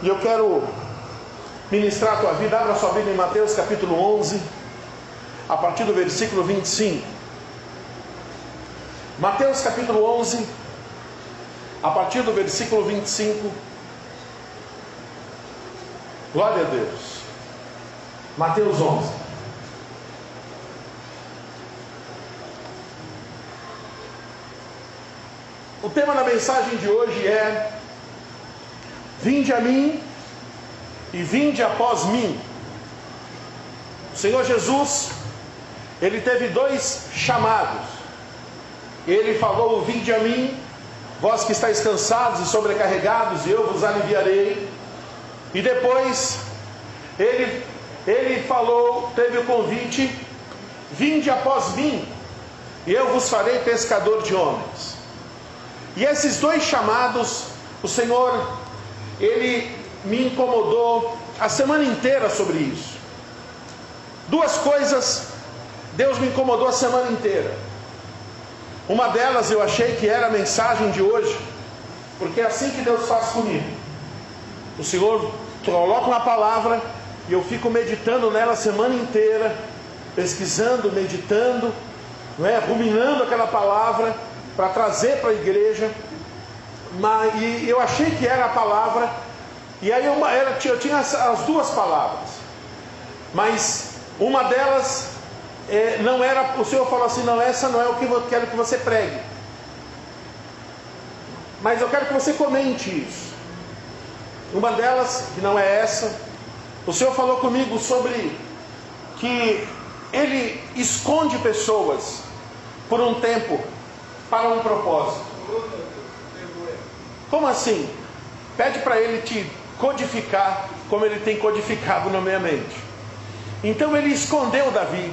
E eu quero ministrar a tua vida. Abra sua Bíblia em Mateus capítulo 11, a partir do versículo 25. Mateus capítulo 11, a partir do versículo 25. Glória a Deus. Mateus 11. O tema da mensagem de hoje é: vinde a mim e vinde após mim. O Senhor Jesus, Ele teve dois chamados. Ele falou: vinde a mim, vós que estáis cansados e sobrecarregados, e eu vos aliviarei. E depois, Ele falou, teve o convite: vinde após mim, e eu vos farei pescador de homens. E esses dois chamados, o Senhor, Ele me incomodou a semana inteira sobre isso. Duas coisas Deus me incomodou a semana inteira. Uma delas eu achei que era a mensagem de hoje, porque é assim que Deus faz comigo. O Senhor coloca uma palavra e eu fico meditando nela a semana inteira, pesquisando, meditando, ruminando aquela palavra para trazer para a igreja. E eu achei que era a palavra, e aí eu tinha as duas palavras, mas uma delas não era. O Senhor falou assim: não, essa não é o que eu quero que você pregue, mas eu quero que você comente isso. Uma delas, que não é essa, o Senhor falou comigo sobre que Ele esconde pessoas por um tempo para um propósito. Como assim? Pede para Ele te codificar como Ele tem codificado na minha mente. Então Ele escondeu Davi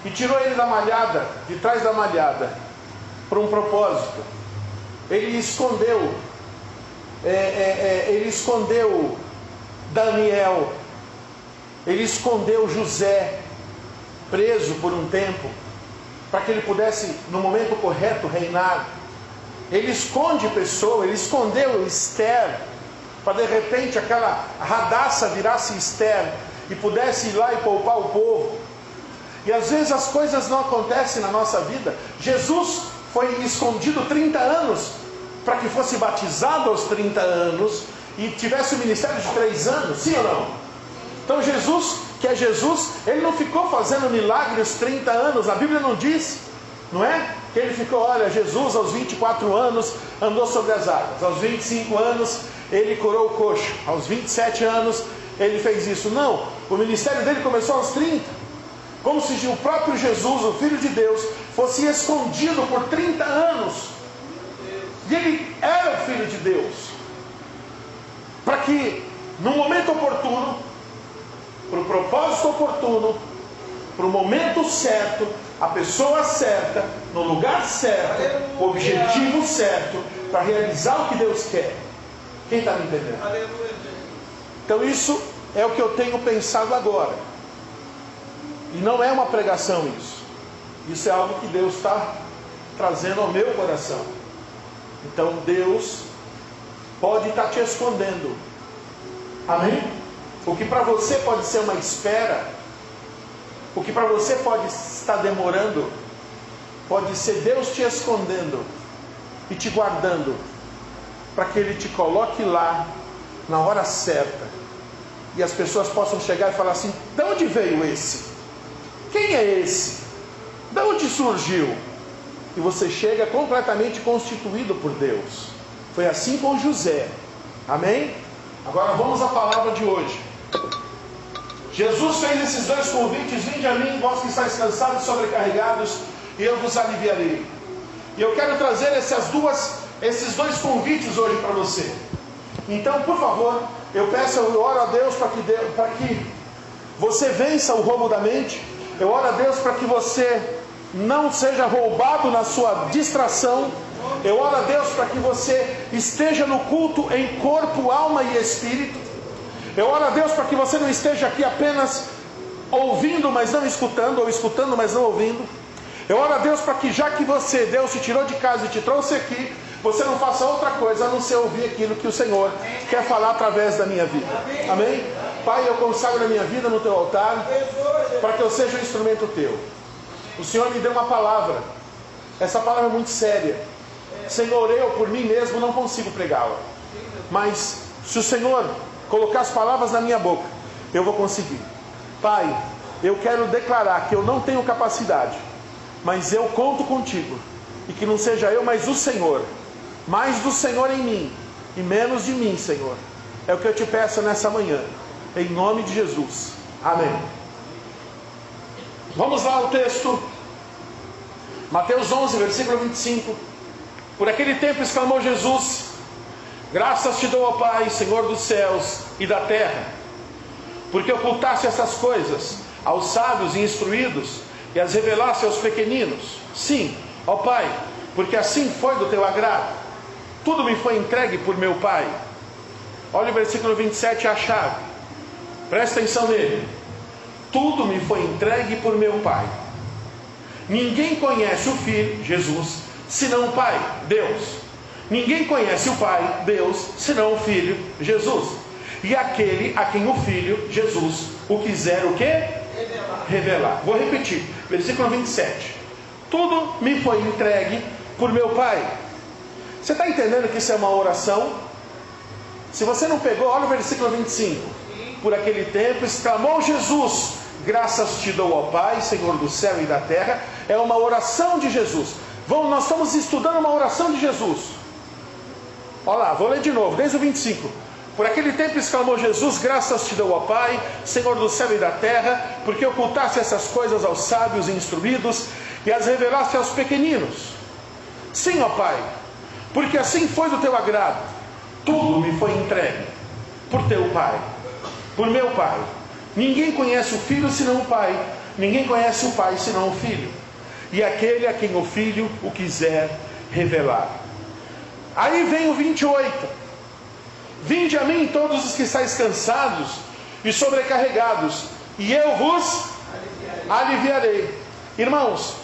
e tirou ele da malhada, de trás da malhada, para um propósito. Ele escondeu Daniel, Ele escondeu José, preso por um tempo, para que ele pudesse no momento correto reinar. Ele esconde pessoas. Ele escondeu Esther, para de repente aquela Radassa virasse Esther e pudesse ir lá e poupar o povo. E às vezes as coisas não acontecem na nossa vida. Jesus foi escondido 30 anos para que fosse batizado aos 30 anos e tivesse o ministério de 3 anos, sim ou não? Então Jesus, que é Jesus, Ele não ficou fazendo milagres 30 anos. A Bíblia não diz, não é? Que Ele ficou, olha, Jesus aos 24 anos andou sobre as águas, aos 25 anos Ele curou o coxo, aos 27 anos Ele fez isso. Não, o ministério dele começou aos 30, como se o próprio Jesus, o Filho de Deus, fosse escondido por 30 anos. E Ele era o Filho de Deus, para que no momento oportuno, para o propósito oportuno, para o momento certo, a pessoa certa, no lugar certo, o objetivo certo, para realizar o que Deus quer. Quem está me entendendo? Então isso é o que eu tenho pensado agora. E não é uma pregação isso. Isso é algo que Deus está trazendo ao meu coração. Então Deus pode estar te escondendo. Amém? O que para você pode ser uma espera, o que para você pode estar demorando, pode ser Deus te escondendo e te guardando, para que Ele te coloque lá na hora certa, e as pessoas possam chegar e falar assim: de onde veio esse? Quem é esse? De onde surgiu? E você chega completamente constituído por Deus. Foi assim com José. Amém? Agora vamos à palavra de hoje. Jesus fez esses dois convites: vinde a mim, vós que estáis cansados e sobrecarregados, e eu vos aliviarei. E eu quero trazer esses dois convites hoje para você. Então, por favor, eu oro a Deus para que você vença o roubo da mente. Eu oro a Deus para que você não seja roubado na sua distração. Eu oro a Deus para que você esteja no culto em corpo, alma e espírito. Eu oro a Deus para que você não esteja aqui apenas ouvindo, mas não escutando, ou escutando, mas não ouvindo. Eu oro a Deus para que, já que Deus te tirou de casa e te trouxe aqui, você não faça outra coisa a não ser ouvir aquilo que o Senhor quer falar através da minha vida. Amém? Pai, eu consagro a minha vida no teu altar, para que eu seja um instrumento teu. O Senhor me deu uma palavra. Essa palavra é muito séria. Senhor, eu por mim mesmo não consigo pregá-la. Mas se o Senhor colocar as palavras na minha boca, eu vou conseguir. Pai, eu quero declarar que eu não tenho capacidade, mas eu conto contigo. E que não seja eu, mas o Senhor. Mais do Senhor em mim e menos de mim, Senhor. É o que eu te peço nessa manhã, em nome de Jesus. Amém. Vamos lá ao texto. Mateus 11, versículo 25. Por aquele tempo exclamou Jesus: graças te dou, ó Pai, Senhor dos céus e da terra, porque ocultaste essas coisas aos sábios e instruídos e as revelaste aos pequeninos. Sim, ó Pai, porque assim foi do teu agrado. Tudo me foi entregue por meu Pai. Olha o versículo 27, a chave. Presta atenção nele. Tudo me foi entregue por meu Pai. Ninguém conhece o Filho, Jesus, senão o Pai, Deus. Ninguém conhece o Pai, Deus, senão o Filho, Jesus. E aquele a quem o Filho, Jesus, o quiser o quê? Revelar. Vou repetir, versículo 27. Tudo me foi entregue por meu Pai. Você está entendendo que isso é uma oração? Se você não pegou, olha o versículo 25. Por aquele tempo exclamou Jesus: graças te dou, ó Pai, Senhor do céu e da terra. É uma oração de Jesus. Nós estamos estudando uma oração de Jesus. Olha lá, vou ler de novo, desde o 25. Por aquele tempo exclamou Jesus: graças te dou, ó Pai, Senhor do céu e da terra, porque ocultaste essas coisas aos sábios e instruídos e as revelaste aos pequeninos. Sim, ó Pai, porque assim foi do teu agrado. Tudo me foi entregue por teu Pai, por meu Pai. Ninguém conhece o Filho senão o Pai. Ninguém conhece o Pai senão o Filho. E aquele a quem o Filho o quiser revelar. Aí vem o 28. Vinde a mim todos os que estáis cansados e sobrecarregados, e eu vos aliviarei. Irmãos,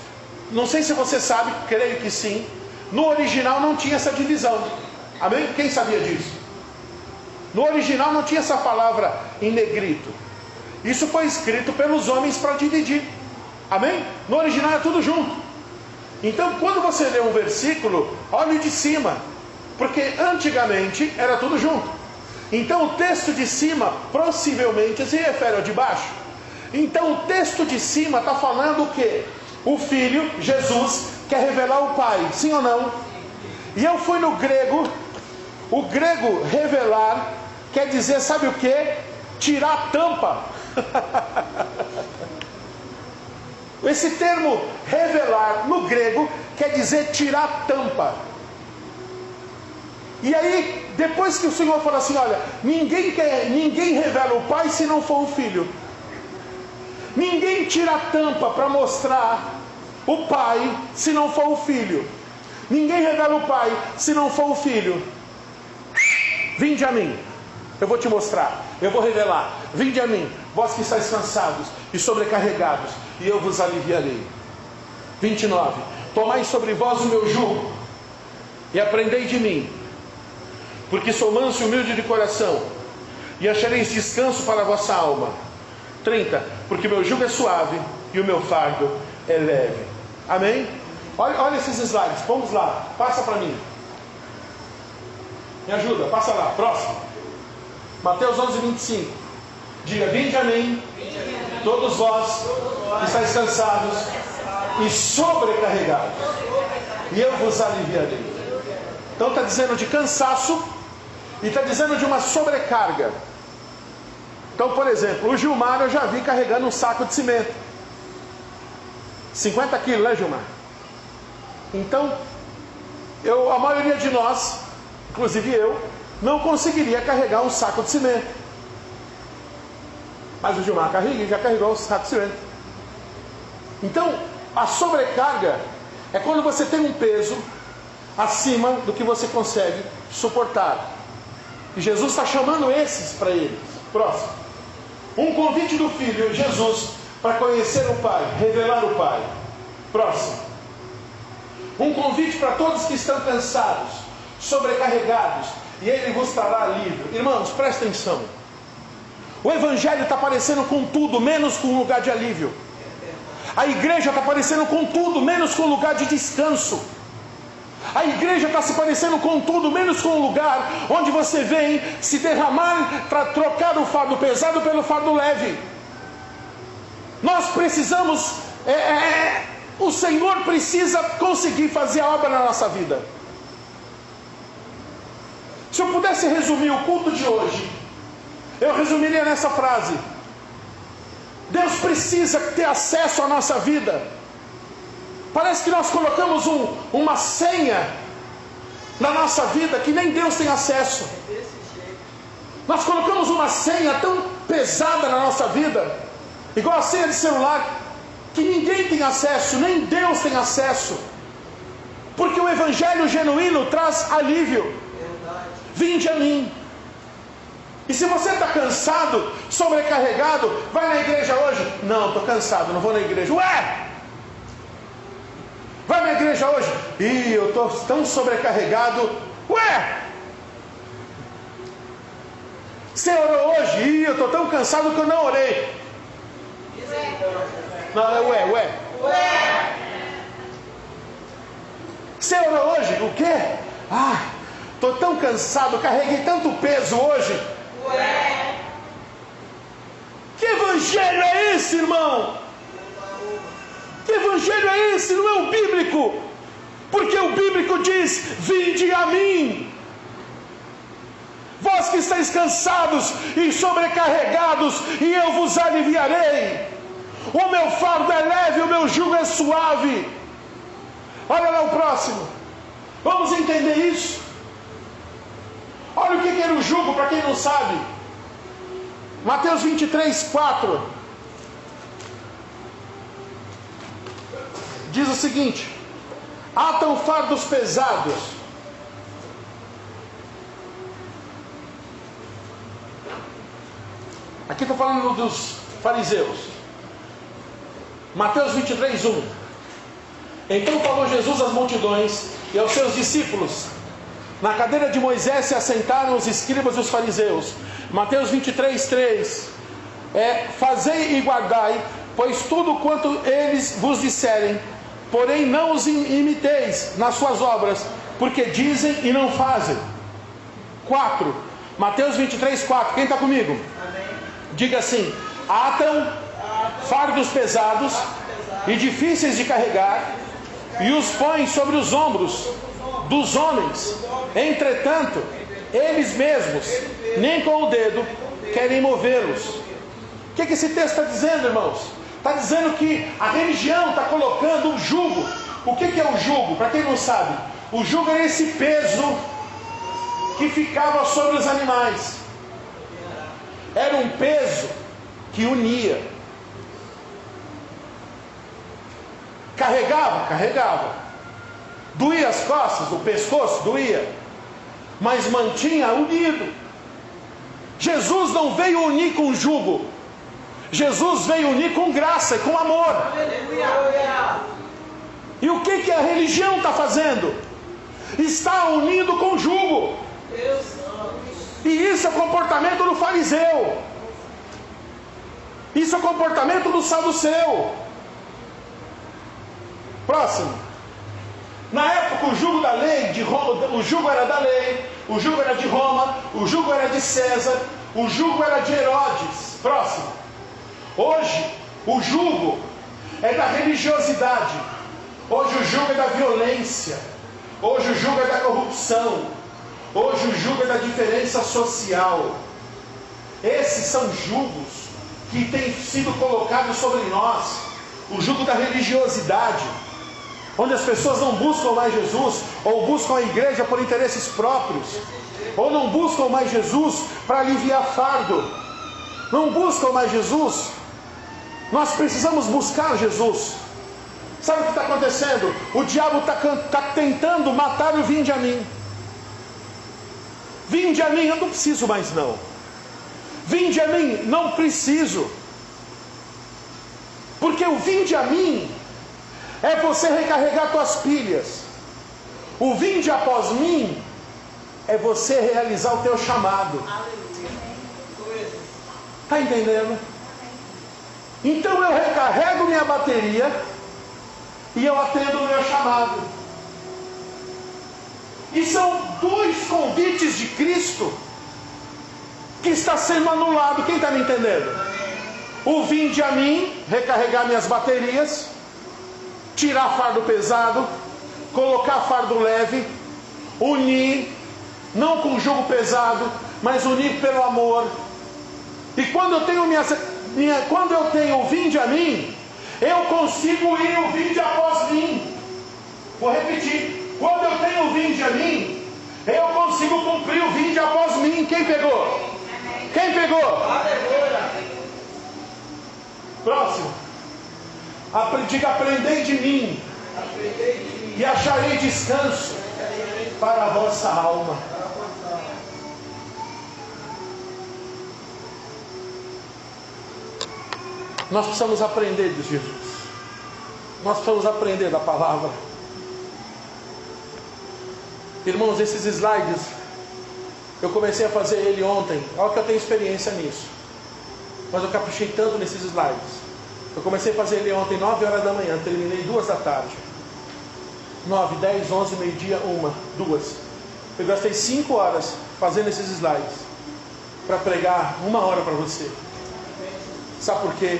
não sei se você sabe, creio que sim, no original não tinha essa divisão. Amém? Quem sabia disso? No original não tinha essa palavra em negrito. Isso foi escrito pelos homens para dividir. Amém? No original é tudo junto. Então, quando você lê um versículo, olhe de cima, porque antigamente era tudo junto. Então, o texto de cima possivelmente se refere ao de baixo. Então, o texto de cima está falando o quê? O Filho, Jesus, quer revelar o Pai, sim ou não? E eu fui no grego. O grego revelar quer dizer, sabe o que? Tirar a tampa. Esse termo revelar no grego quer dizer tirar a tampa. E aí, depois que o Senhor fala assim: olha, ninguém revela o Pai se não for o Filho. Ninguém tira a tampa para mostrar o Pai se não for o Filho. Ninguém revela o Pai se não for o Filho. Vinde a mim, eu vou te mostrar, eu vou revelar. Vinde a mim, vós que estáis cansados e sobrecarregados, e eu vos aliviarei. 29. Tomai sobre vós o meu jugo e aprendei de mim, porque sou manso e humilde de coração, e achareis descanso para a vossa alma. 30. Porque meu jugo é suave e o meu fardo é leve. Amém? Olha esses slides, vamos lá, passa para mim. Me ajuda, passa lá, próximo. Mateus 11, 25. Diga: vinde a mim, todos vós que estáis cansados e sobrecarregados, e eu vos aliviarei. Então está dizendo de cansaço e está dizendo de uma sobrecarga. Então, por exemplo, o Gilmar eu já vi carregando um saco de cimento. 50 quilos, né, Gilmar? Então, a maioria de nós, inclusive eu, não conseguiria carregar um saco de cimento. Mas o Gilmar já carregou um saco de cimento. Então, a sobrecarga é quando você tem um peso acima do que você consegue suportar. E Jesus está chamando esses para eles. Próximo. Um convite do Filho, Jesus, para conhecer o Pai, revelar o Pai. Próximo. Um convite para todos que estão cansados. sobrecarregados, e Ele vos trará alívio. Irmãos, presta atenção. O Evangelho está parecendo com tudo, menos com um lugar de alívio. A igreja está parecendo com tudo, menos com um lugar de descanso. A igreja está se parecendo com tudo, menos com um lugar onde você vem se derramar para trocar o fardo pesado pelo fardo leve. Nós precisamos, o Senhor precisa conseguir fazer a obra na nossa vida. Se eu pudesse resumir o culto de hoje, eu resumiria nessa frase: Deus precisa ter acesso à nossa vida. Parece que nós colocamos uma senha na nossa vida que nem Deus tem acesso. Nós colocamos uma senha tão pesada na nossa vida, igual a senha de celular, que ninguém tem acesso, nem Deus tem acesso. Porque o Evangelho genuíno traz alívio. Vinde a mim. E se você está cansado, sobrecarregado, vai na igreja hoje? Não, estou cansado, não vou na igreja. Ué! Vai na igreja hoje? Ih, eu estou tão sobrecarregado. Ué! Você orou hoje? Ih, eu estou tão cansado que eu não orei. Não, é ué. Você orou hoje? O quê? Estou tão cansado, carreguei tanto peso hoje. Que evangelho é esse, irmão? Que evangelho é esse? Não é o bíblico. Porque o bíblico diz: vinde a mim, vós que estáis cansados e sobrecarregados, e eu vos aliviarei. O meu fardo é leve, o meu jugo é suave. Olha lá o próximo. Vamos entender isso. Olha o que era o jugo, para quem não sabe. Mateus 23, 4. Diz o seguinte: atam fardos pesados. Aqui está falando dos fariseus. Mateus 23, 1. Então falou Jesus às multidões e aos seus discípulos. Na cadeira de Moisés se assentaram os escribas e os fariseus. Mateus 23, 3. Fazei e guardai, pois tudo quanto eles vos disserem, porém não os imiteis nas suas obras, porque dizem e não fazem. 4. Mateus 23, 4. Quem está comigo? Amém. Diga assim: atam fardos pesados e difíceis de carregar, e os põem sobre os ombros dos homens. Entretanto, eles mesmos, nem com o dedo, querem movê-los. O que esse texto está dizendo, irmãos? Está dizendo que a religião está colocando um jugo. O que é o jugo? Para quem não sabe, o jugo era esse peso que ficava sobre os animais. Era um peso que unia. Carregava. Doía as costas, o pescoço doía, mas mantinha unido. Jesus não veio unir com jugo. Jesus veio unir com graça e com amor. E o que a religião está fazendo? Está unindo com jugo. E isso é comportamento do fariseu. Isso é comportamento do saduceu. Próximo. Na época o jugo da lei de Roma, o jugo era da lei, o jugo era de Roma, o jugo era de César, o jugo era de Herodes. Próximo. Hoje o jugo é da religiosidade. Hoje o jugo é da violência. Hoje o jugo é da corrupção. Hoje o jugo é da diferença social. Esses são jugos que têm sido colocados sobre nós. O jugo da religiosidade, onde as pessoas não buscam mais Jesus, ou buscam a igreja por interesses próprios, ou não buscam mais Jesus para aliviar fardo, não buscam mais Jesus. Nós precisamos buscar Jesus. Sabe o que está acontecendo? O diabo está tentando matar o vinde a mim. Vinde a mim, eu não preciso mais não. Vinde a mim, não preciso. Porque o vinde a mim é você recarregar tuas pilhas. O vinde após mim é você realizar o teu chamado. Está entendendo? Então eu recarrego minha bateria e eu atendo o meu chamado. E são dois convites de Cristo que está sendo anulado. Quem está me entendendo? O vinde a mim, recarregar minhas baterias, tirar fardo pesado, colocar fardo leve, unir, não com jugo pesado, mas unir pelo amor. E quando eu tenho quando eu tenho o vinde a mim, eu consigo ir o vinde após mim. Vou repetir. Quando eu tenho o vinde a mim, eu consigo cumprir o vinde após mim. Quem pegou? Quem pegou? Próximo. Diga: aprendei de mim e acharei descanso para a vossa alma. Nós precisamos aprender de Jesus. Nós precisamos aprender da palavra. Irmãos, esses slides, eu comecei a fazer ele ontem. Olha que eu tenho experiência nisso. Mas eu caprichei tanto nesses slides. Eu comecei a fazer ele ontem, 9 horas da manhã. Terminei 2 da tarde. 9, 10, 11, meio-dia, 1, 2. Eu gastei 5 horas fazendo esses slides. Para pregar 1 hora para você. Sabe por quê?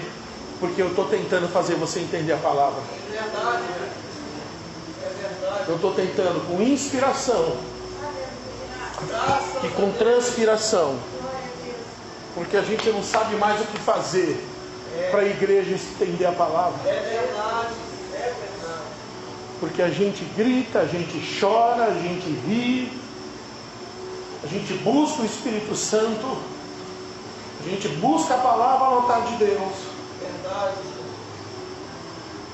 Porque eu estou tentando fazer você entender a palavra. É verdade. Eu estou tentando com inspiração e com transpiração, porque a gente não sabe mais o que fazer para a igreja estender a palavra. É verdade. Porque a gente grita, a gente chora, a gente ri, a gente busca o Espírito Santo, a gente busca a palavra, a vontade de Deus. Verdade.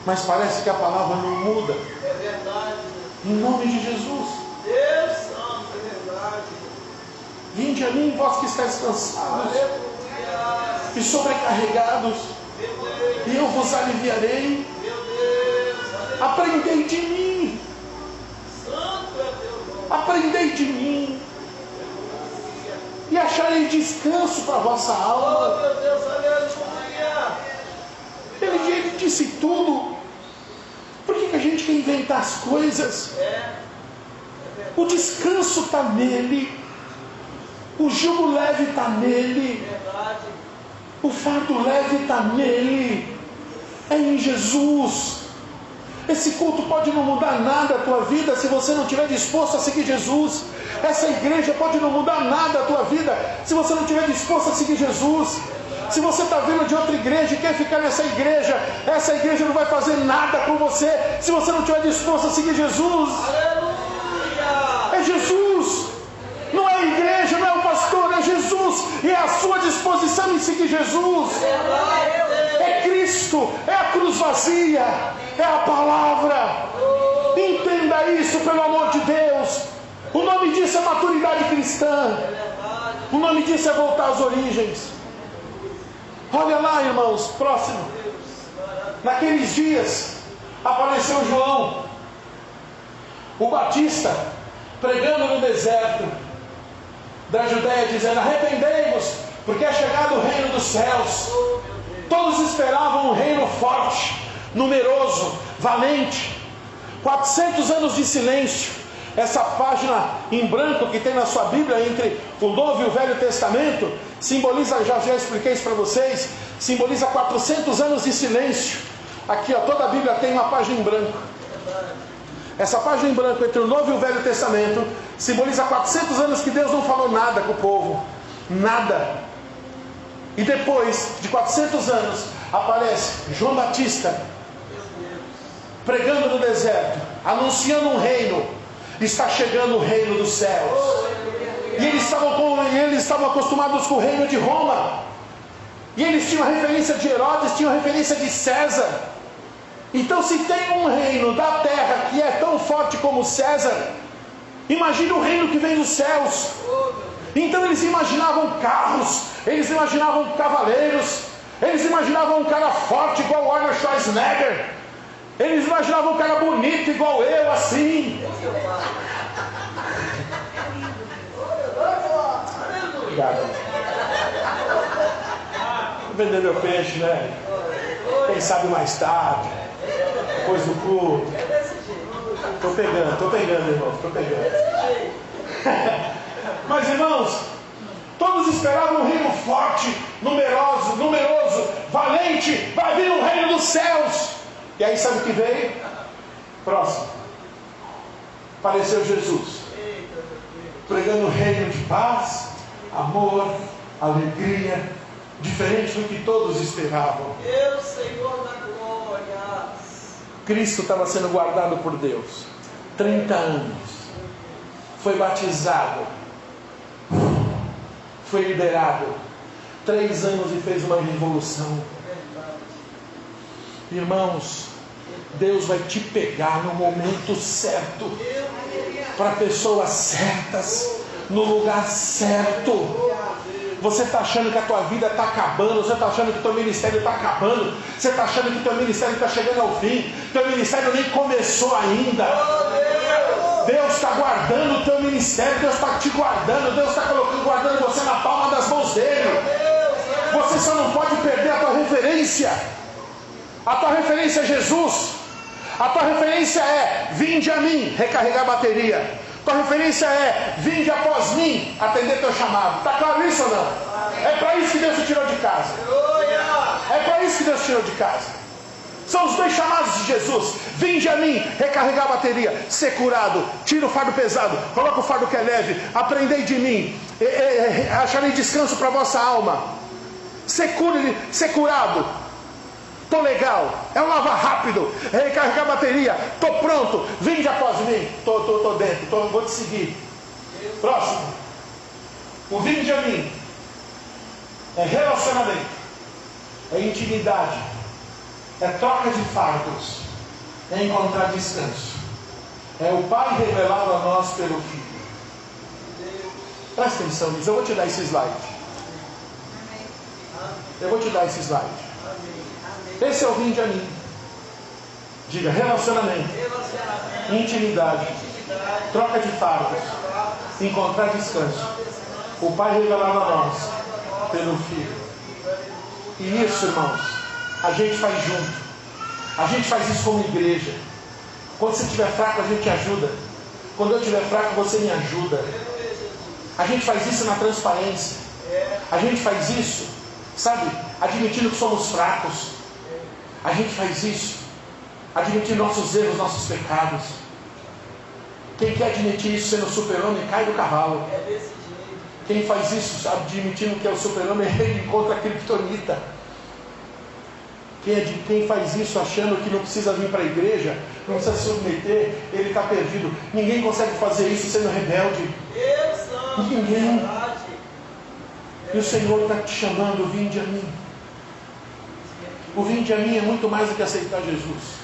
Mas parece que a palavra não muda. É verdade. Em nome de Jesus. Deus Santo, é verdade. Vinde a mim, vós que estáis cansados e sobrecarregados, e eu vos aliviarei. Aprendei de mim. Aprendei de mim. E acharei descanso para a vossa alma. Oh, meu Deus, aleluia. Ele disse tudo. Por que a gente quer inventar as coisas? O descanso está nele. O jugo leve está nele. O fardo leve está nele. É em Jesus. Esse culto pode não mudar nada a tua vida se você não estiver disposto a seguir Jesus. Essa igreja pode não mudar nada a tua vida se você não estiver disposto a seguir Jesus. Se você está vindo de outra igreja e quer ficar nessa igreja, essa igreja não vai fazer nada com você se você não estiver disposto a seguir Jesus. Aleluia! É Jesus. Não é a igreja, não é o pastor, é Jesus. E é a sua disposição em seguir Jesus. É Cristo, é a cruz vazia, é a palavra. Entenda isso, pelo amor de Deus. O nome disso é maturidade cristã. O nome disso é voltar às origens. Olha lá, irmãos, próximo. Naqueles dias apareceu João, o Batista, pregando no deserto da Judéia, dizendo: arrependei-vos, porque é chegado o reino dos céus. Todos esperavam um reino forte, numeroso, valente. 400 anos de silêncio. Essa página em branco que tem na sua Bíblia entre o Novo e o Velho Testamento simboliza, já expliquei isso para vocês, simboliza 400 anos de silêncio. Aqui, ó, toda a Bíblia tem uma página em branco. Essa página em branco entre o Novo e o Velho Testamento simboliza 400 anos que Deus não falou nada com o povo. Nada. E depois de 400 anos aparece João Batista pregando no deserto, anunciando um reino. Está chegando o reino dos céus. E eles estavam acostumados com o reino de Roma. E eles tinham a referência de Herodes, tinham a referência de César. Então, se tem um reino da terra que é tão forte como César, imagine o reino que vem dos céus. Então eles imaginavam carros, eles imaginavam cavaleiros, eles imaginavam um cara forte igual o Arnold Schwarzenegger. Eles imaginavam um cara bonito igual eu, assim. madrugada. Vou vender meu peixe, né? Quem sabe mais tarde, depois do culto. Estou pegando, irmãos, estou pegando. Mas, irmãos, todos esperavam um reino forte, numeroso, valente. Vai vir o reino dos céus. E aí sabe o que veio? Próximo. Apareceu Jesus, pregando o reino de paz, amor, alegria, diferente do que todos esperavam. Eu, Senhor da glória. Cristo estava sendo guardado por Deus 30 anos, foi batizado, foi liberado 3 anos e fez uma revolução. Irmãos, Deus vai te pegar no momento certo, para pessoas certas, no lugar certo. Você está achando que a tua vida está acabando, você está achando que o teu ministério está acabando, você está achando que o teu ministério está chegando ao fim, teu ministério nem começou ainda. Deus está guardando o teu ministério, Deus está te guardando, Deus está guardando você na palma das mãos dele. Você só não pode perder a tua referência. A tua referência é Jesus. A tua referência é: vinde a mim, recarregar a bateria. Tua referência é: vinde após mim, atender teu chamado. Está claro isso ou não? É para isso que Deus te tirou de casa. É para isso que Deus te tirou de casa. São os 2 chamados de Jesus: vinde a mim, recarregar a bateria, ser curado, tira o fardo pesado, coloca o fardo que é leve, aprendei de mim, acharei descanso para a vossa alma. Ser curado. Estou legal, é um lava rápido, recarregar a bateria, estou pronto, vinde após mim, estou dentro, vou te seguir. Próximo. O vinde a mim é relacionamento, é intimidade, é troca de fardos, é encontrar descanso, é o Pai revelado a nós pelo Filho. Presta atenção nisso, eu vou te dar esse slide. Esse é o vinde a mim. Diga: relacionamento, intimidade, troca de fardos, encontrar descanso, o Pai revelado a nós pelo Filho. E isso, irmãos, a gente faz junto. A gente faz isso como igreja. Quando você estiver fraco, a gente te ajuda. Quando eu estiver fraco, você me ajuda. A gente faz isso na transparência. A gente faz isso, sabe, admitindo que somos fracos. A gente faz isso admitindo nossos erros, nossos pecados. Quem quer admitir isso sendo super-homem, cai do cavalo. Quem faz isso admitindo que é o super-homem, ele encontra a criptonita. Quem faz isso achando que não precisa vir para a igreja, não precisa se submeter, ele está perdido. Ninguém consegue fazer isso sendo rebelde. Ninguém. E o Senhor está te chamando: vinde a mim. O vinde a mim é muito mais do que aceitar Jesus.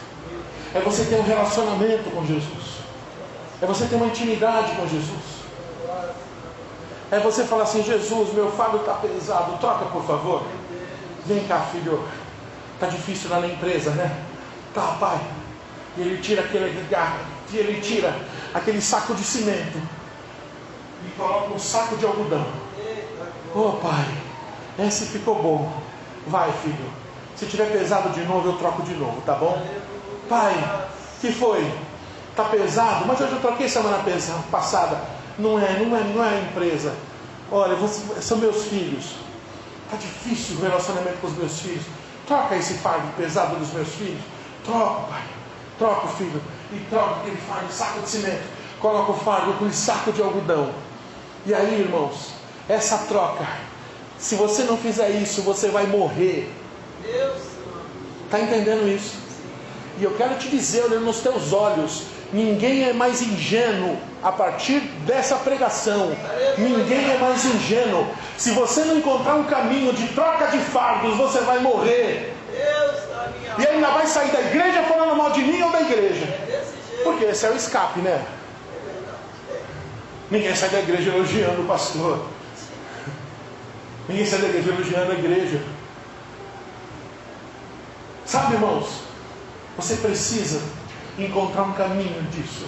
É você ter um relacionamento com Jesus. É você ter uma intimidade com Jesus. É você falar assim: Jesus, meu fardo está pesado, troca por favor. Vem cá, filho, está difícil lá na empresa, né? Tá, pai. E ele tira aquele saco de cimento e coloca um saco de algodão. Oh, pai, esse ficou bom. Vai, filho, se tiver pesado de novo, eu troco de novo, tá bom? Pai, que foi? Tá pesado? Mas hoje eu troquei semana passada. Não é a empresa. Olha, são meus filhos. Tá difícil o relacionamento com os meus filhos. Troca esse fardo pesado dos meus filhos. Troca, pai. Troca, filho. E troca aquele fardo, saco de cimento. Coloca o fardo com esse saco de algodão. E aí, irmãos, essa troca, se você não fizer isso, você vai morrer. Está entendendo isso? E eu quero te dizer, olhando nos teus olhos, ninguém é mais ingênuo a partir dessa pregação. Ninguém é mais ingênuo. Se você não encontrar um caminho de troca de fardos, você vai morrer. E ainda vai sair da igreja falando mal de mim ou da igreja. Porque esse é o escape, né? Ninguém sai da igreja elogiando o pastor. Ninguém sai da igreja elogiando a igreja. Sabe, irmãos, você precisa encontrar um caminho disso.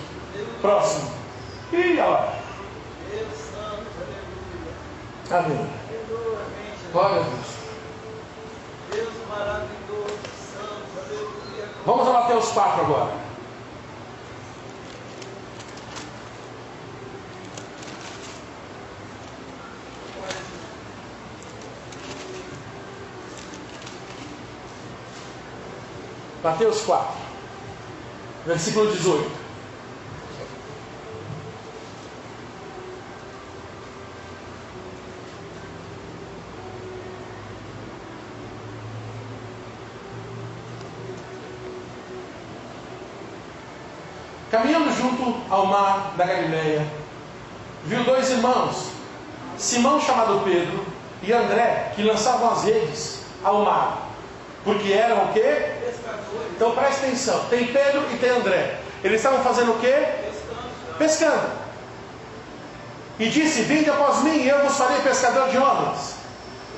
Próximo. E olha lá. Amém. Glória a Deus. Deus maravilhoso, santo, aleluia. Vamos a Mateus 4 agora. Mateus 4, versículo 18. Caminhando junto ao mar da Galileia, viu dois irmãos, Simão chamado Pedro e André, que lançavam as redes ao mar, porque eram o quê? Então preste atenção, tem Pedro e tem André. Eles estavam fazendo o quê? Pescando. E disse: vinde após mim e eu vos farei pescador de homens.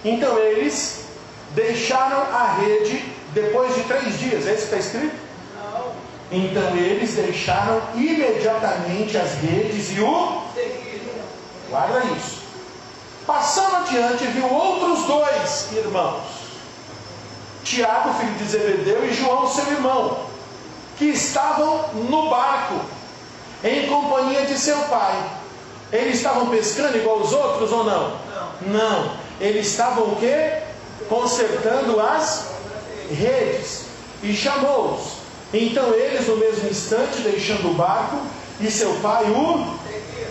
Então eles deixaram a rede depois de 3 dias. É isso que está escrito? Não. Então eles deixaram imediatamente as redes e o... Guarda isso. Passando adiante, viu outros 2 irmãos, Tiago, filho de Zebedeu, e João, seu irmão, que estavam no barco, em companhia de seu pai. Eles estavam pescando igual os outros ou não? Não. Eles estavam o quê? Consertando as redes. E chamou-os. Então eles, no mesmo instante, deixando o barco, e seu pai o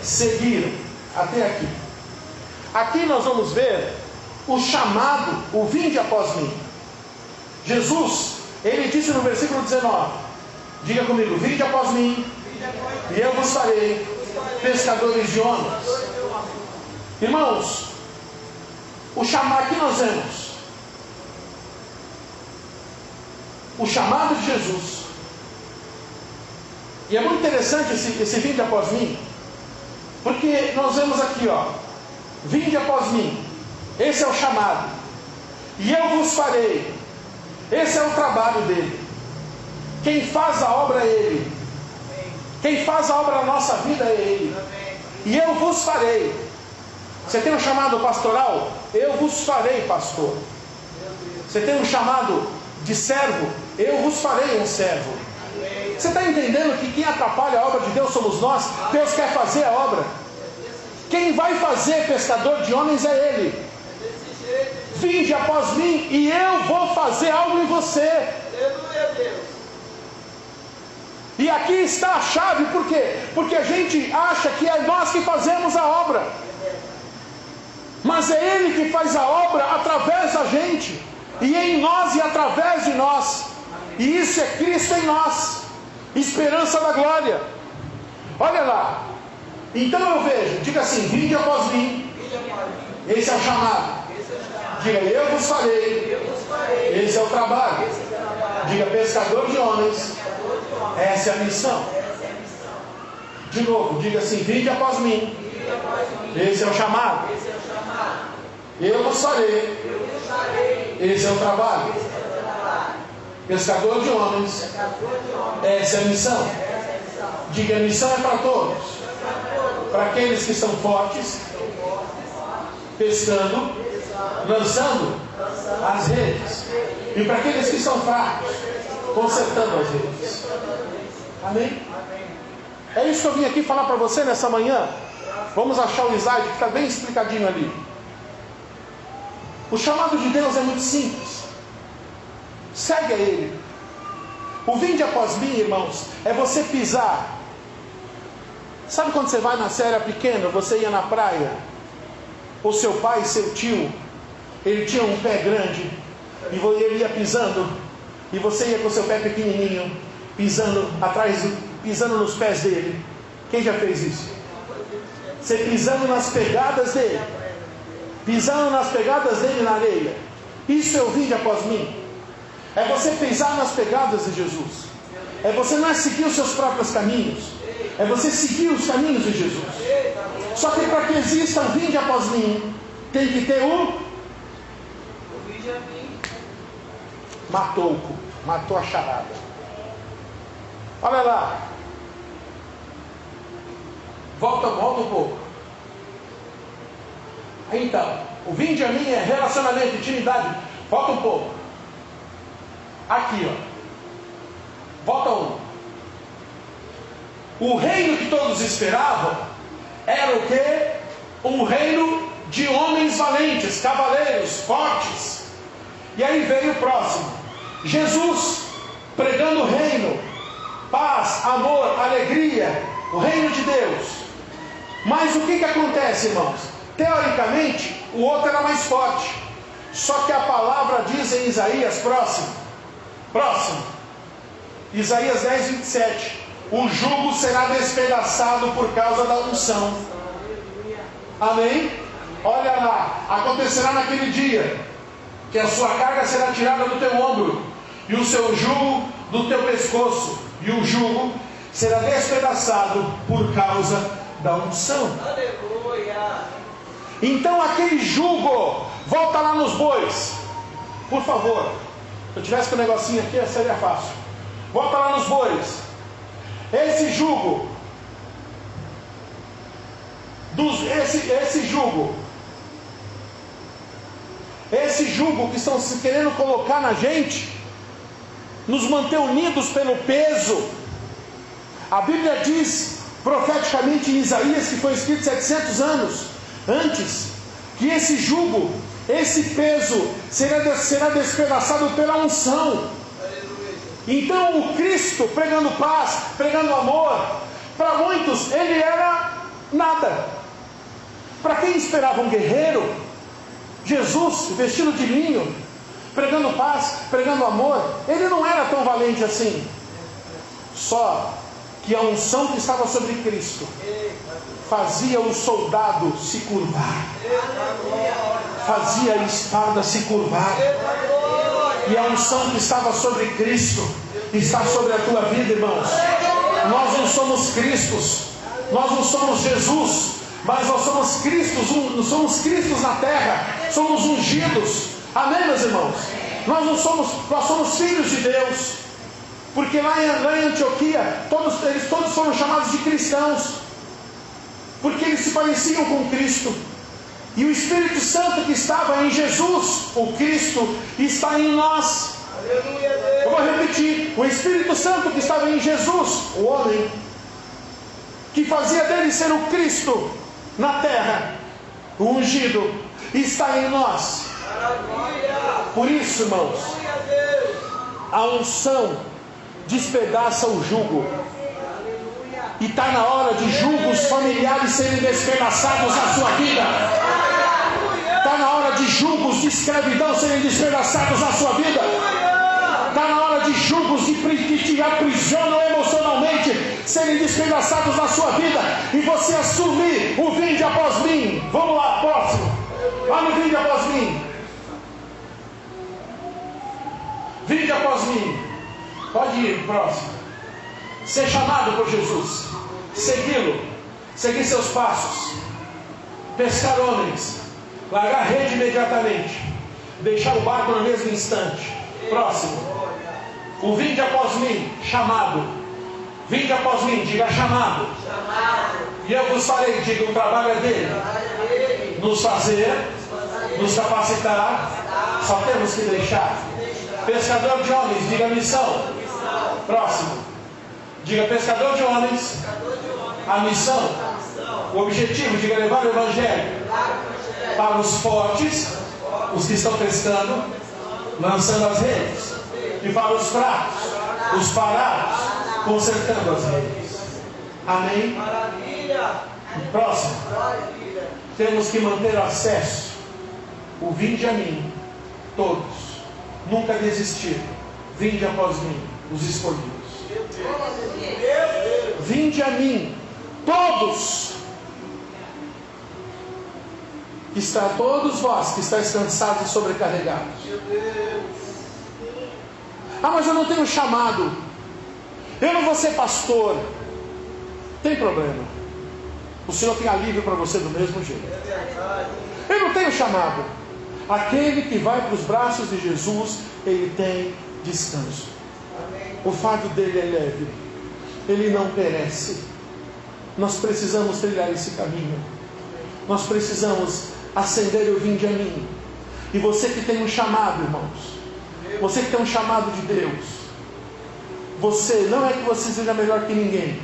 seguiram. Até aqui. Aqui nós vamos ver o chamado, o vinde após mim. Jesus, ele disse no versículo 19, diga comigo: vinde após mim, e eu vos farei pescadores de homens. Irmãos, o chamado, aqui nós vemos o chamado de Jesus. E é muito interessante esse vinde após mim, porque nós vemos aqui, ó, vinde após mim, esse é o chamado, e eu vos farei. Esse é o trabalho dele. Quem faz a obra é ele. Quem faz a obra na nossa vida é ele. E eu vos farei. Você tem um chamado pastoral? Eu vos farei pastor. Você tem um chamado de servo? Eu vos farei um servo. Você está entendendo que quem atrapalha a obra de Deus somos nós? Deus quer fazer a obra. Quem vai fazer pescador de homens é ele. Vinde após mim e eu vou fazer algo em você. Aleluia, Deus. E aqui está a chave, por quê? Porque a gente acha que é nós que fazemos a obra. Mas é Ele que faz a obra através da gente. E em nós e através de nós. E isso é Cristo em nós. Esperança da glória. Olha lá. Então eu vejo, diga assim: vinde após mim. Esse é o chamado. Diga: eu vos farei. Esse é o trabalho. Diga: pescador de homens. Essa é a missão. De novo, diga assim: vinde após mim. Esse é o chamado. Eu vos farei. Esse é o trabalho. Pescador de homens. Essa é a missão. Diga: a missão é para todos. Para aqueles que são fortes, pescando, lançando as redes. E para aqueles que são fracos, consertando as redes. Amém? É isso que eu vim aqui falar para você nessa manhã. Vamos achar o slide que está bem explicadinho ali. O chamado de Deus é muito simples. Segue a Ele. O vinde após mim, irmãos, é você pisar. Sabe quando você vai na série pequena, você ia na praia, o seu pai, seu tio, ele tinha um pé grande, e ele ia pisando, e você ia com o seu pé pequenininho, pisando atrás, pisando nos pés dele. Quem já fez isso? Você pisando nas pegadas dele, pisando nas pegadas dele na areia. Isso é o vinde após mim. É você pisar nas pegadas de Jesus. É você não é seguir os seus próprios caminhos, é você seguir os caminhos de Jesus. Só que para que exista um vinde após mim, tem que ter matou o culto, matou a charada. Olha lá. Volta um pouco. Então, o vinde a mim é relacionamento, intimidade. Volta um pouco. Aqui, ó. Volta um. O reino que todos esperavam era o quê? Um reino de homens valentes, cavaleiros, fortes. E aí veio o próximo. Jesus pregando o reino, paz, amor, alegria, o reino de Deus. Mas o que acontece, irmãos? Teoricamente, o outro era mais forte. Só que a palavra diz em Isaías, próximo, Isaías 10, 27, o jugo será despedaçado por causa da unção. Amém? Olha lá, acontecerá naquele dia, que a sua carga será tirada do teu ombro, e o seu jugo do teu pescoço, e o jugo será despedaçado por causa da unção. Aleluia. Então aquele jugo, volta lá nos bois, por favor. Se eu tivesse com um negocinho aqui, seria fácil. Volta lá nos bois. Esse jugo, esse jugo que estão se querendo colocar na gente, nos manter unidos pelo peso. A Bíblia diz profeticamente em Isaías, que foi escrito 700 anos antes, que esse jugo, esse peso será despedaçado pela unção. Então o Cristo pregando paz, pregando amor, para muitos ele era nada. Para quem esperava um guerreiro, Jesus vestido de linho, pregando paz, pregando amor, ele não era tão valente assim. Só que a unção que estava sobre Cristo fazia o soldado se curvar, fazia a espada se curvar. E a unção que estava sobre Cristo está sobre a tua vida, irmãos. Nós não somos Cristos, nós não somos Jesus, mas nós somos Cristos na terra, somos ungidos. Amém, meus irmãos? Nós somos filhos de Deus, porque lá em Antioquia eles todos foram chamados de cristãos, porque eles se pareciam com Cristo. E o Espírito Santo que estava em Jesus, o Cristo, está em nós. Eu vou repetir: o Espírito Santo que estava em Jesus, o homem, que fazia dele ser o Cristo na terra, o ungido, está em nós. Por isso, irmãos, a unção despedaça o jugo. E está na hora de julgos familiares serem despedaçados na sua vida. Está na hora de julgos de escravidão serem despedaçados na sua vida. Está na hora de julgos que te aprisionam emocionalmente serem despedaçados na sua vida. E você assumir o vinde após mim. Vamos lá, próximo. Olha o vinde após mim. Vinde após mim. Pode ir, próximo. Ser chamado por Jesus, segui-lo, seguir seus passos, pescar homens, largar a rede imediatamente, deixar o barco no mesmo instante. Próximo. O vinde após mim, chamado. Vinde após mim, diga chamado. E eu vos farei, diga, o trabalho é dele. Nos fazer, nos capacitar, só temos que deixar. Pescador de homens, diga missão. Próximo. Diga pescador de homens, a missão, o objetivo, diga levar o Evangelho para os fortes, os que estão pescando, lançando as redes, e para os fracos, os parados, consertando as redes. Amém? Próximo. Temos que manter acesso. O vinde a mim, todos, nunca desistir. Vinde após mim, os escolhidos. Vinde a mim, todos, todos vós que estáis cansados e sobrecarregados. Ah, mas eu não tenho chamado, eu não vou ser pastor. Tem problema, o Senhor tem alívio para você do mesmo jeito. Eu não tenho chamado. Aquele que vai para os braços de Jesus, ele tem descanso. O fardo dele é leve, ele não perece. Nós precisamos trilhar esse caminho. Nós precisamos acenderem o vinde a mim. E você que tem um chamado, irmãos, você que tem um chamado de Deus, você, não é que você seja melhor que ninguém,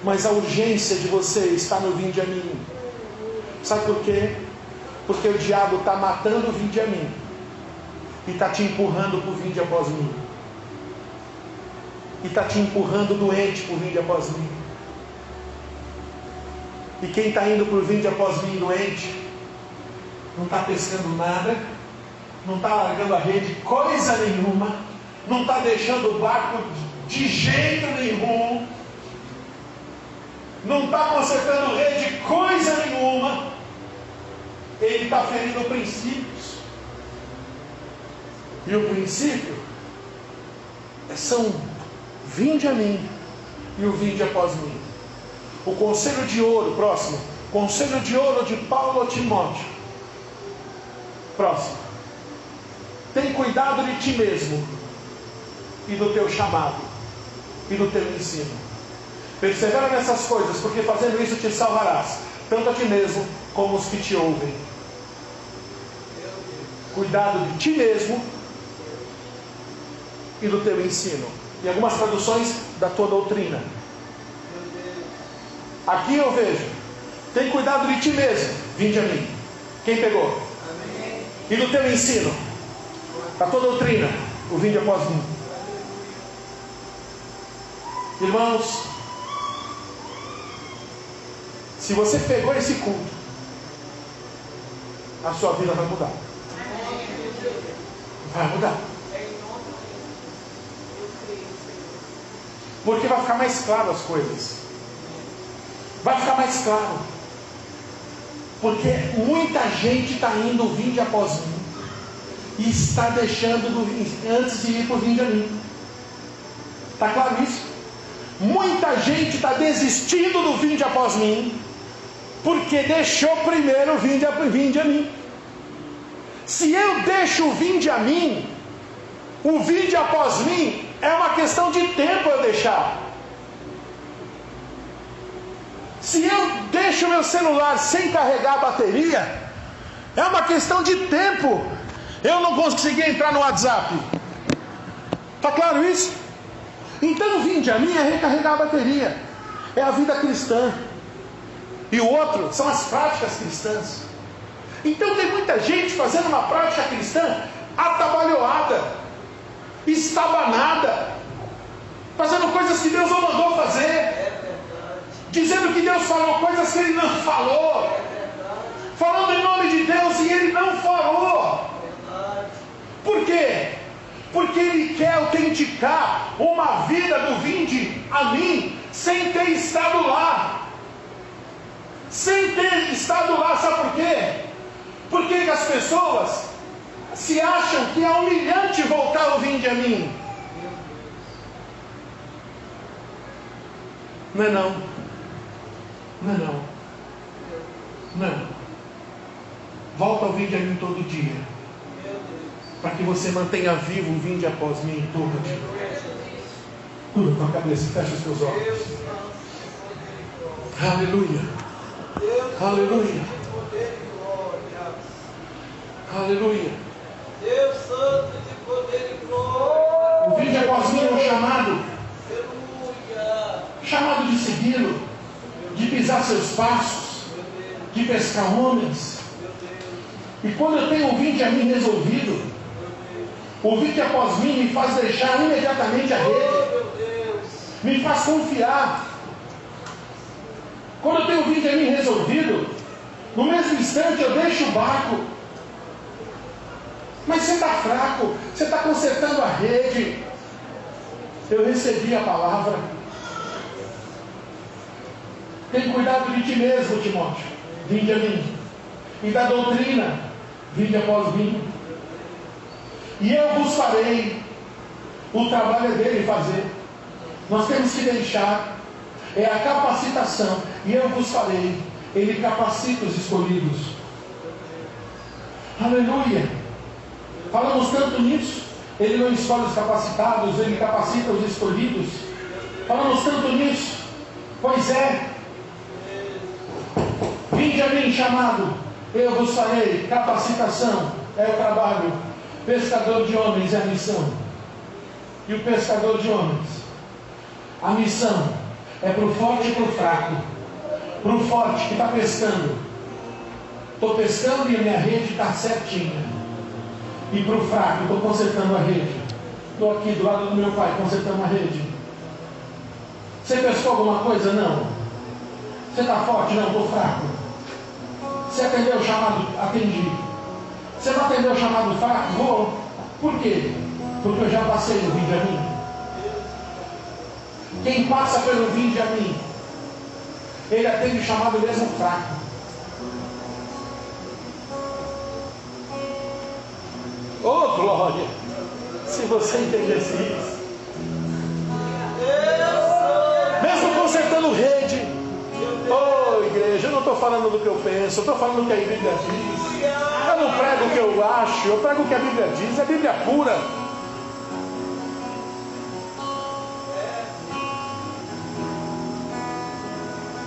mas a urgência de você está no vinde a mim. Sabe por quê? Porque o diabo está matando o vinde a mim e está te empurrando para o vinde após mim, e está te empurrando doente para o vinde após mim. E quem está indo para o vinde após mim doente, não está pescando nada, não está largando a rede coisa nenhuma, não está deixando o barco de jeito nenhum, não está consertando rede coisa nenhuma. Ele está ferindo princípios. E o princípio são vinde a mim e o vinde após mim. O conselho de ouro, próximo. Conselho de ouro de Paulo a Timóteo. Próximo. Tem cuidado de ti mesmo e do teu chamado e do teu ensino. Persevera nessas coisas, porque fazendo isso te salvarás, tanto a ti mesmo como os que te ouvem. Cuidado de ti mesmo e do teu ensino. Em algumas traduções, da tua doutrina. Aqui eu vejo, tem cuidado de ti mesmo, vinde a mim. Quem pegou? Amém. E do teu ensino, da tua doutrina, o vinde após mim. Irmãos, se você pegou esse culto, a sua vida vai mudar. Vai mudar. Porque vai ficar mais claro as coisas. Vai ficar mais claro. Porque muita gente está indo vinde após mim e está deixando antes de ir para o vinde a mim. Está claro isso? Muita gente está desistindo do vinde após mim porque deixou primeiro o vinde a mim. Se eu deixo o vinde a mim, o vinde após mim é uma questão de tempo eu deixar. Se eu deixo meu celular sem carregar a bateria, é uma questão de tempo eu não consegui entrar no WhatsApp. Está claro isso? Então o vinde a mim é recarregar a bateria, é a vida cristã. E o outro são as práticas cristãs. Então tem muita gente fazendo uma prática cristã atabalhoada, estabanada, fazendo coisas que Deus não mandou fazer, dizendo que Deus falou coisas que Ele não falou, falando em nome de Deus e Ele não falou. Por quê? Porque Ele quer autenticar uma vida do vinde a mim sem ter estado lá. Sem ter estado lá, sabe por quê? Porque as pessoas se acham que é humilhante voltar ao vinde a mim. Não é não. Não é não. Não. Volta ao vinde a mim todo dia, para que você mantenha vivo o vinde após mim todo dia. Curva a tua cabeça, fecha os teus olhos. Aleluia. Aleluia. Aleluia. Deus santo de poder e glória. O vinde após mim é um chamado. Aleluia. Chamado de segui-lo, de pisar seus passos, de pescar homens. E quando eu tenho o vinde a mim resolvido, o vinde após mim me faz deixar imediatamente a rede, me faz confiar. Quando eu tenho o vinde a mim resolvido, no mesmo instante eu deixo o barco. Mas você está fraco, você está consertando a rede. Eu recebi a palavra. Tem cuidado de ti mesmo, Timóteo, vinde a mim. E da doutrina, vinde após mim. E eu vos farei. O trabalho é dele fazer. Nós temos que deixar. É a capacitação. E eu vos farei. Ele capacita os escolhidos. Aleluia. Falamos tanto nisso. Ele não escolhe os capacitados, ele capacita os escolhidos. Falamos tanto nisso. Pois é. Vinde a mim, chamado. Eu vos farei. Capacitação é o trabalho. Pescador de homens é a missão. E o pescador de homens, a missão é para o forte e para o fraco. Para o forte que está pescando, estou pescando e a minha rede está certinha. E para o fraco, estou consertando a rede. Estou aqui do lado do meu pai consertando a rede. Você pescou alguma coisa? Não. Você está forte? Não, estou fraco. Você atendeu o chamado? Atendi. Você vai atender o chamado fraco? Vou. Por quê? Porque eu já passei no vinde a mim. Quem passa pelo vinde a mim, ele atende o chamado mesmo fraco. Oh, glória! Se você entendesse isso. Mesmo consertando rede. Oh, igreja, eu não estou falando do que eu penso, eu estou falando do que a Bíblia diz. Eu não prego o que eu acho, eu prego o que a Bíblia diz, a Bíblia é pura.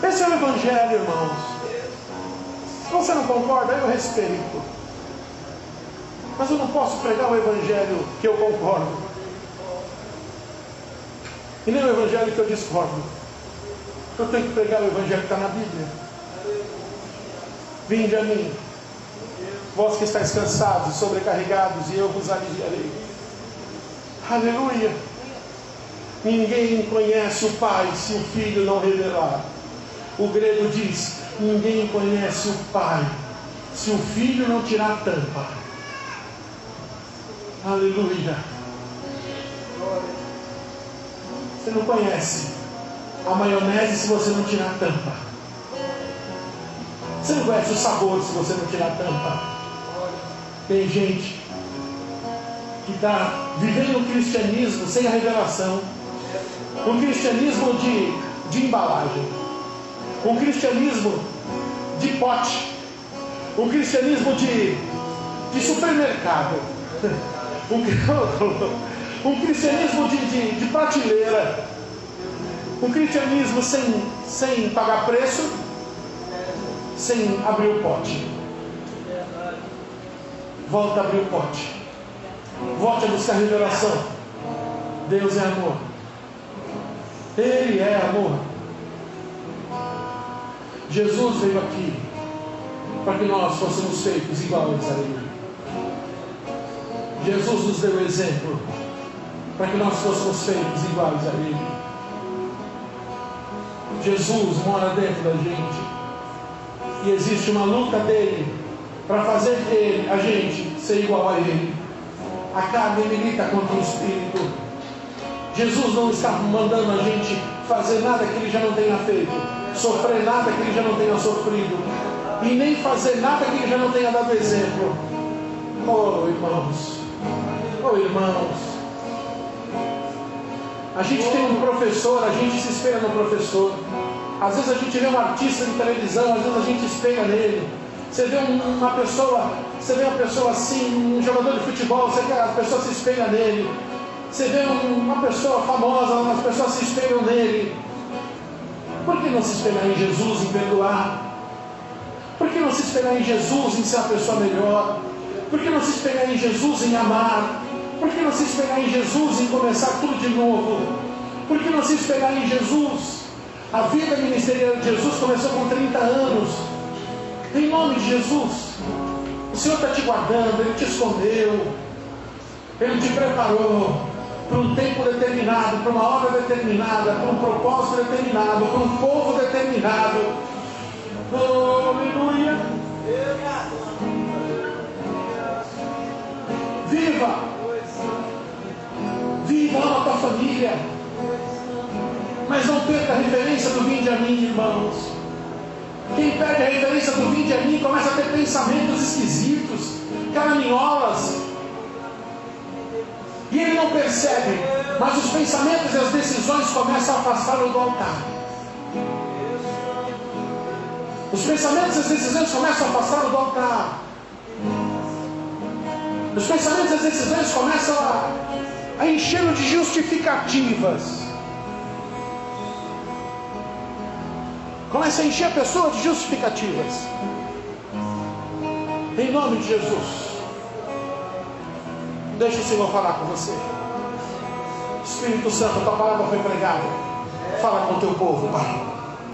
Esse é o Evangelho, irmãos. Se você não concorda, eu respeito. Mas eu não posso pregar o Evangelho que eu concordo. E nem o Evangelho que eu discordo. Eu tenho que pregar o Evangelho que está na Bíblia. Vinde a mim, vós que estáis cansados, sobrecarregados, e eu vos aliviarei. Aleluia. Ninguém conhece o Pai se o Filho não revelar. O grego diz: ninguém conhece o Pai se o Filho não tirar a tampa. Aleluia. Você não conhece a maionese se você não tirar a tampa. Você não conhece o sabor se você não tirar a tampa. Tem gente que está vivendo o cristianismo sem a revelação. Um cristianismo de embalagem. Um cristianismo de pote. Um cristianismo de supermercado. Um cristianismo de prateleira. Um cristianismo sem pagar preço, sem abrir o pote. Volta a abrir o pote. Volte a buscar a revelação. Deus é amor. Ele é amor. Jesus veio aqui para que nós fôssemos feitos iguais a Ele. Jesus nos deu exemplo para que nós fôssemos feitos iguais a Ele. Jesus mora dentro da gente e existe uma luta dele para fazer a gente ser igual a Ele. A carne milita contra o Espírito. Jesus não está mandando a gente fazer nada que Ele já não tenha feito, sofrer nada que Ele já não tenha sofrido, e nem fazer nada que Ele já não tenha dado exemplo. Oh, irmãos, oh, irmãos, a gente tem um professor, a gente se espelha no professor. Às vezes a gente vê um artista de televisão, às vezes a gente espelha nele. Você vê uma pessoa assim, um jogador de futebol, você vê a pessoa se espelha nele. Você vê uma pessoa famosa, as pessoas se espelham nele. Por que não se espelhar em Jesus, em perdoar? Por que não se espelhar em Jesus, em ser uma pessoa melhor? Por que não se espelhar em Jesus, em amar? Por que não se espelhar em Jesus, em começar tudo de novo? Por que não se espelhar em Jesus? A vida ministerial de Jesus começou com 30 anos. Em nome de Jesus, o Senhor está te guardando, Ele te escondeu, Ele te preparou para um tempo determinado, para uma obra determinada, para um propósito determinado, para um povo determinado. Oh, aleluia! Viva! Viva, ama a tua família. Mas não perca a referência do vinde a mim, irmãos. Quem perde a referência do vinde a mim começa a ter pensamentos esquisitos, caraminholas. E ele não percebe, mas os pensamentos e as decisões começam a afastá-lo do altar. Os pensamentos e as decisões começam a afastá-lo do altar. Os pensamentos e as decisões começam a enchê-lo de justificativas. Começa a encher a pessoa de justificativas. Em nome de Jesus. Deixa o Senhor falar com você. Espírito Santo, a tua palavra foi pregada. Fala com o teu povo, Pai.